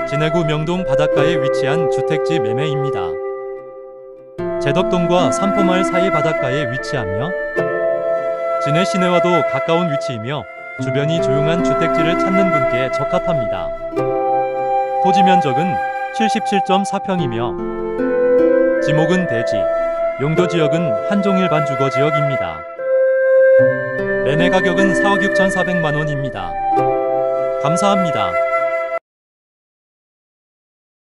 진해구 명동 바닷가에 위치한 주택지 매매입니다. 제덕동과 삼포마을 사이 바닷가에 위치하며 진해 시내와도 가까운 위치이며 주변이 조용한 주택지를 찾는 분께 적합합니다. 토지 면적은 77.4평이며 지목은 대지, 용도 지역은 한종일 반주거 지역입니다. 매매 가격은 4억 6,400만 원입니다. 감사합니다.